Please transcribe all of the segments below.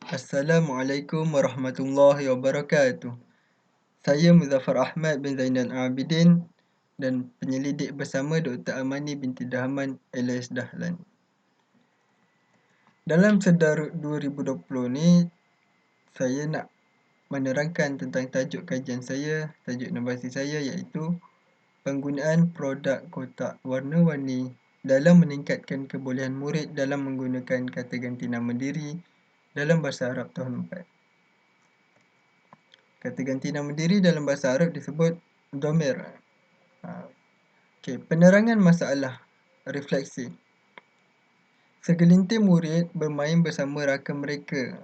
Assalamualaikum warahmatullahi wabarakatuh. Saya Muzaffar Ahmad bin Zainal Abidin dan penyelidik bersama Dr. Amani binti Dahman alias Dahlan. Dalam Sedarut 2020 ni, saya nak menerangkan tentang tajuk kajian saya, tajuk inovasi saya iaitu penggunaan produk kotak warna-warni dalam meningkatkan kebolehan murid dalam menggunakan kata ganti nama diri dalam bahasa Arab tahun 4. Kata ganti nama diri dalam bahasa Arab disebut dhamir. Penerangan masalah refleksi. Segelintir murid bermain bersama rakan mereka.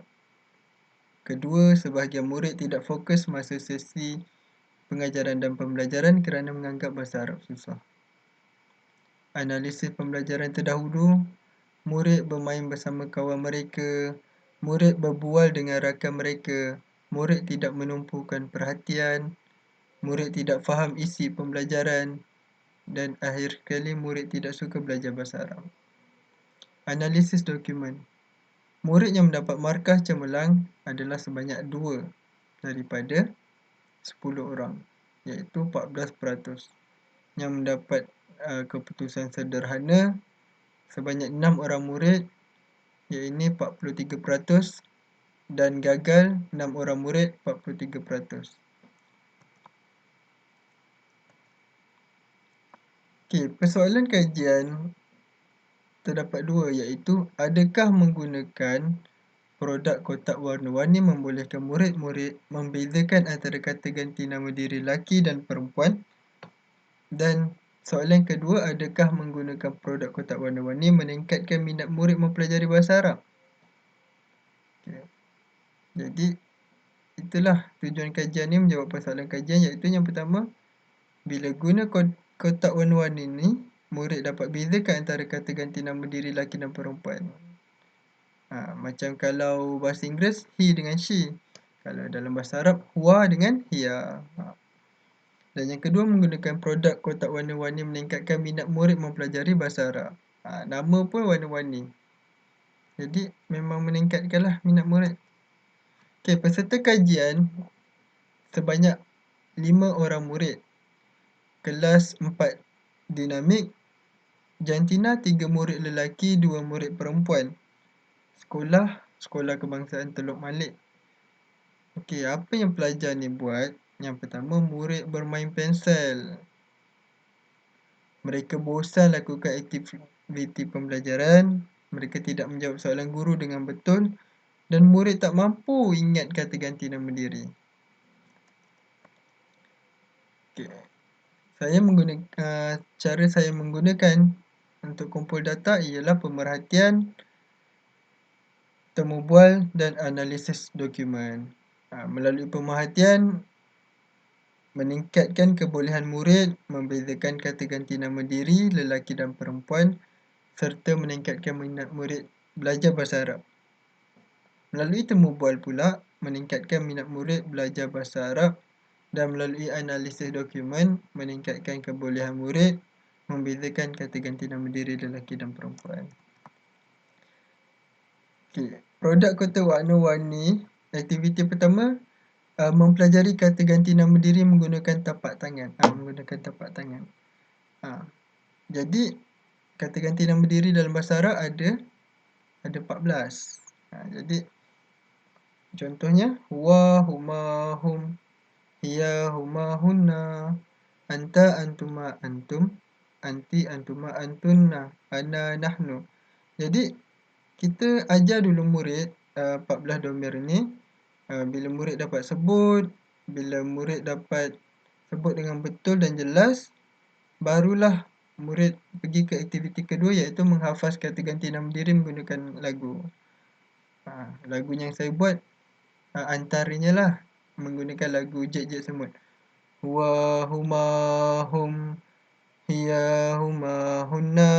Kedua, sebahagian murid tidak fokus masa sesi pengajaran dan pembelajaran kerana menganggap bahasa Arab susah. Analisis pembelajaran terdahulu, murid bermain bersama kawan mereka, murid berbual dengan rakan mereka, murid tidak menumpukan perhatian, murid tidak faham isi pembelajaran dan akhir sekali murid tidak suka belajar bahasa Arab. Analisis dokumen. Murid yang mendapat markah cemerlang adalah sebanyak 2 daripada 10 orang, iaitu 14%. Yang mendapat keputusan sederhana sebanyak 6 orang murid, iaitu 43%, dan gagal 6 orang murid, 43%. Persoalan kajian terdapat 2 iaitu adakah menggunakan produk kotak warna-warni membolehkan murid-murid membezakan antara kata ganti nama diri lelaki dan perempuan, dan soalan kedua, adakah menggunakan produk kotak warna-warni meningkatkan minat murid mempelajari bahasa Arab. Jadi itulah tujuan kajian ni, menjawab persoalan kajian, iaitu yang pertama, bila guna kotak warna-warni ni, murid dapat bezakan antara kata ganti nama diri lelaki dan perempuan. Macam kalau bahasa Inggeris, he dengan she. Kalau dalam bahasa Arab, huwa dengan hiya. Dan yang kedua, menggunakan produk kotak warna-warni meningkatkan minat murid mempelajari bahasa Arab. Nama pun warna-warni. Jadi, memang meningkatkanlah minat murid. Peserta kajian sebanyak 5 orang murid. Kelas 4 dinamik, jantina 3 murid lelaki, 2 murid perempuan. Sekolah Kebangsaan Teluk Malik. Apa yang pelajar ni buat? Yang pertama, murid bermain pensel. Mereka bosan lakukan aktiviti pembelajaran, mereka tidak menjawab soalan guru dengan betul, dan murid tak mampu ingat kata ganti nama diri. Cara saya menggunakan untuk kumpul data ialah pemerhatian, temu bual dan analisis dokumen. Melalui pemerhatian, meningkatkan kebolehan murid membezakan kata ganti nama diri lelaki dan perempuan serta meningkatkan minat murid belajar bahasa Arab. Melalui temu bual pula, meningkatkan minat murid belajar bahasa Arab, dan melalui analisis dokumen, meningkatkan kebolehan murid membezakan kata ganti nama diri lelaki dan perempuan. Produk kotak warna-warni, aktiviti pertama, mempelajari kata ganti nama diri menggunakan tapak tangan. Jadi, kata ganti nama diri dalam bahasa Arab ada 14. Jadi, contohnya, huwa, huma, hum, hiya, huma, hunna, anta, antuma, antum, anti, antuma, antunna, ana, nahnu. Jadi, kita ajar dulu murid 14 dhamir ni. Bila murid dapat sebut, bila murid dapat sebut dengan betul dan jelas, barulah murid pergi ke aktiviti kedua, iaitu menghafaz kata ganti nama diri menggunakan lagu. Lagu yang saya buat antaranya lah menggunakan lagu Jet Semut. Huwa, huma, hum, hiya, huma, hunna,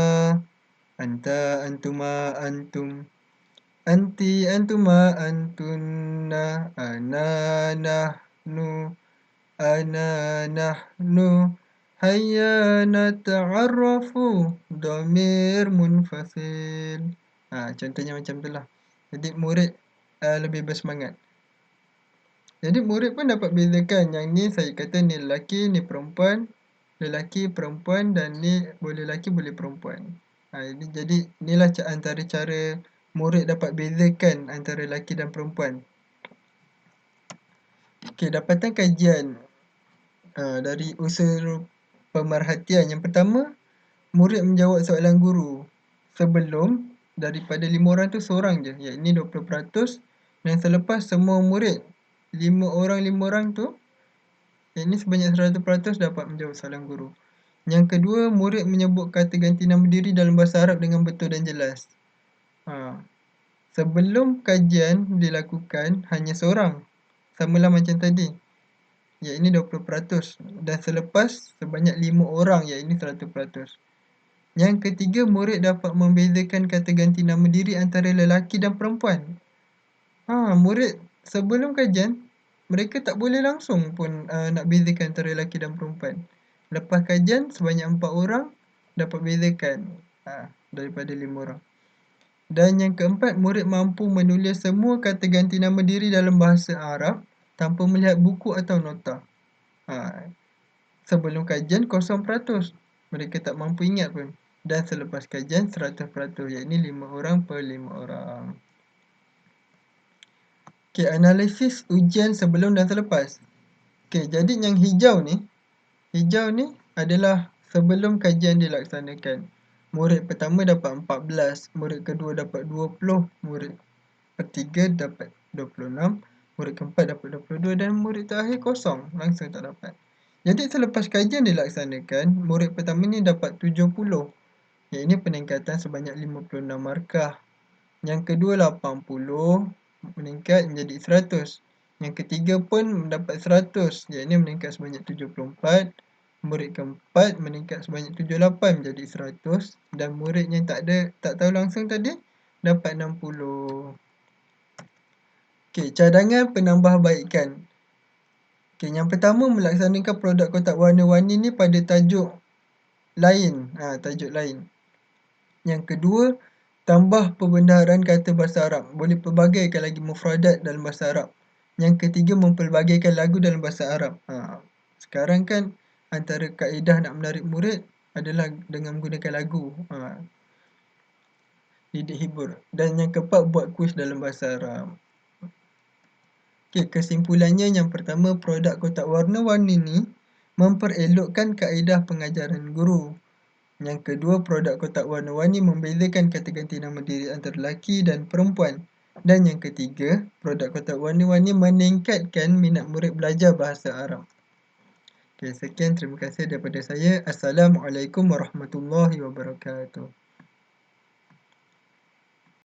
anta, antuma, antum, anti, antuma, antunna, ana, nahnu, ana, nahnu, hayya nata'arrafu, dhamir munfasil. Contohnya macam tu lah. Jadi murid lebih bersemangat. Jadi murid pun dapat bezakan yang ni saya kata ni lelaki, ni perempuan, lelaki, perempuan dan ni boleh lelaki, boleh perempuan. Jadi inilah antara cara murid dapat bezakan antara lelaki dan perempuan. Okey, dapatan kajian dari unsur pemerhatian. Yang pertama, murid menjawab soalan guru sebelum daripada 5 orang tu seorang je, iaitu 20%, dan selepas semua murid 5 orang tu, iaitu sebanyak 100% dapat menjawab soalan guru. Yang kedua, murid menyebut kata ganti nama diri dalam bahasa Arab dengan betul dan jelas. Sebelum kajian dilakukan, hanya seorang, samalah macam tadi, iaitu 20%, dan selepas sebanyak 5 orang, iaitu 100%. Yang ketiga, murid dapat membezakan kata ganti nama diri antara lelaki dan perempuan. Murid sebelum kajian, mereka tak boleh langsung pun nak bezakan antara lelaki dan perempuan. Lepas kajian, sebanyak 4 orang dapat bezakan daripada 5 orang. Dan yang keempat, murid mampu menulis semua kata ganti nama diri dalam bahasa Arab tanpa melihat buku atau nota. Sebelum kajian 0%, mereka tak mampu ingat pun. Dan selepas kajian 100%, iaitu 5 orang per 5 orang. Okey, analisis ujian sebelum dan selepas. Okey, jadi yang hijau ni adalah sebelum kajian dilaksanakan. Murid pertama dapat 14, murid kedua dapat 20, murid ketiga dapat 26, murid keempat dapat 22 dan murid terakhir kosong, langsung tak dapat. Jadi selepas kajian dilaksanakan, murid pertama ni dapat 70. Ini peningkatan sebanyak 56 markah. Yang kedua 80, meningkat menjadi 100. Yang ketiga pun mendapat 100, iaitu meningkat sebanyak 74. Murid keempat meningkat sebanyak 78 menjadi 100 dan murid yang tak tahu langsung tadi dapat 60. Okey, cadangan penambahbaikan. Okey, yang pertama melaksanakan produk kotak warna-warni ni pada tajuk lain. Tajuk lain. Yang kedua, tambah perbendaharaan kata bahasa Arab. Boleh pelbagaikan lagi mufradat dalam bahasa Arab. Yang ketiga, mempelbagaikan lagu dalam bahasa Arab. Sekarang kan antara kaedah nak menarik murid adalah dengan menggunakan lagu. Didik hibur. Dan yang keempat, buat kuis dalam bahasa Arab. Okey, kesimpulannya yang pertama, produk kotak warna-warni ni memperelokkan kaedah pengajaran guru. Yang kedua, produk kotak warna-warni membezakan kata ganti nama diri antara lelaki dan perempuan. Dan yang ketiga, produk kotak warna-warni meningkatkan minat murid belajar bahasa Arab. Okey, sekian, terima kasih daripada saya. Assalamualaikum warahmatullahi wabarakatuh.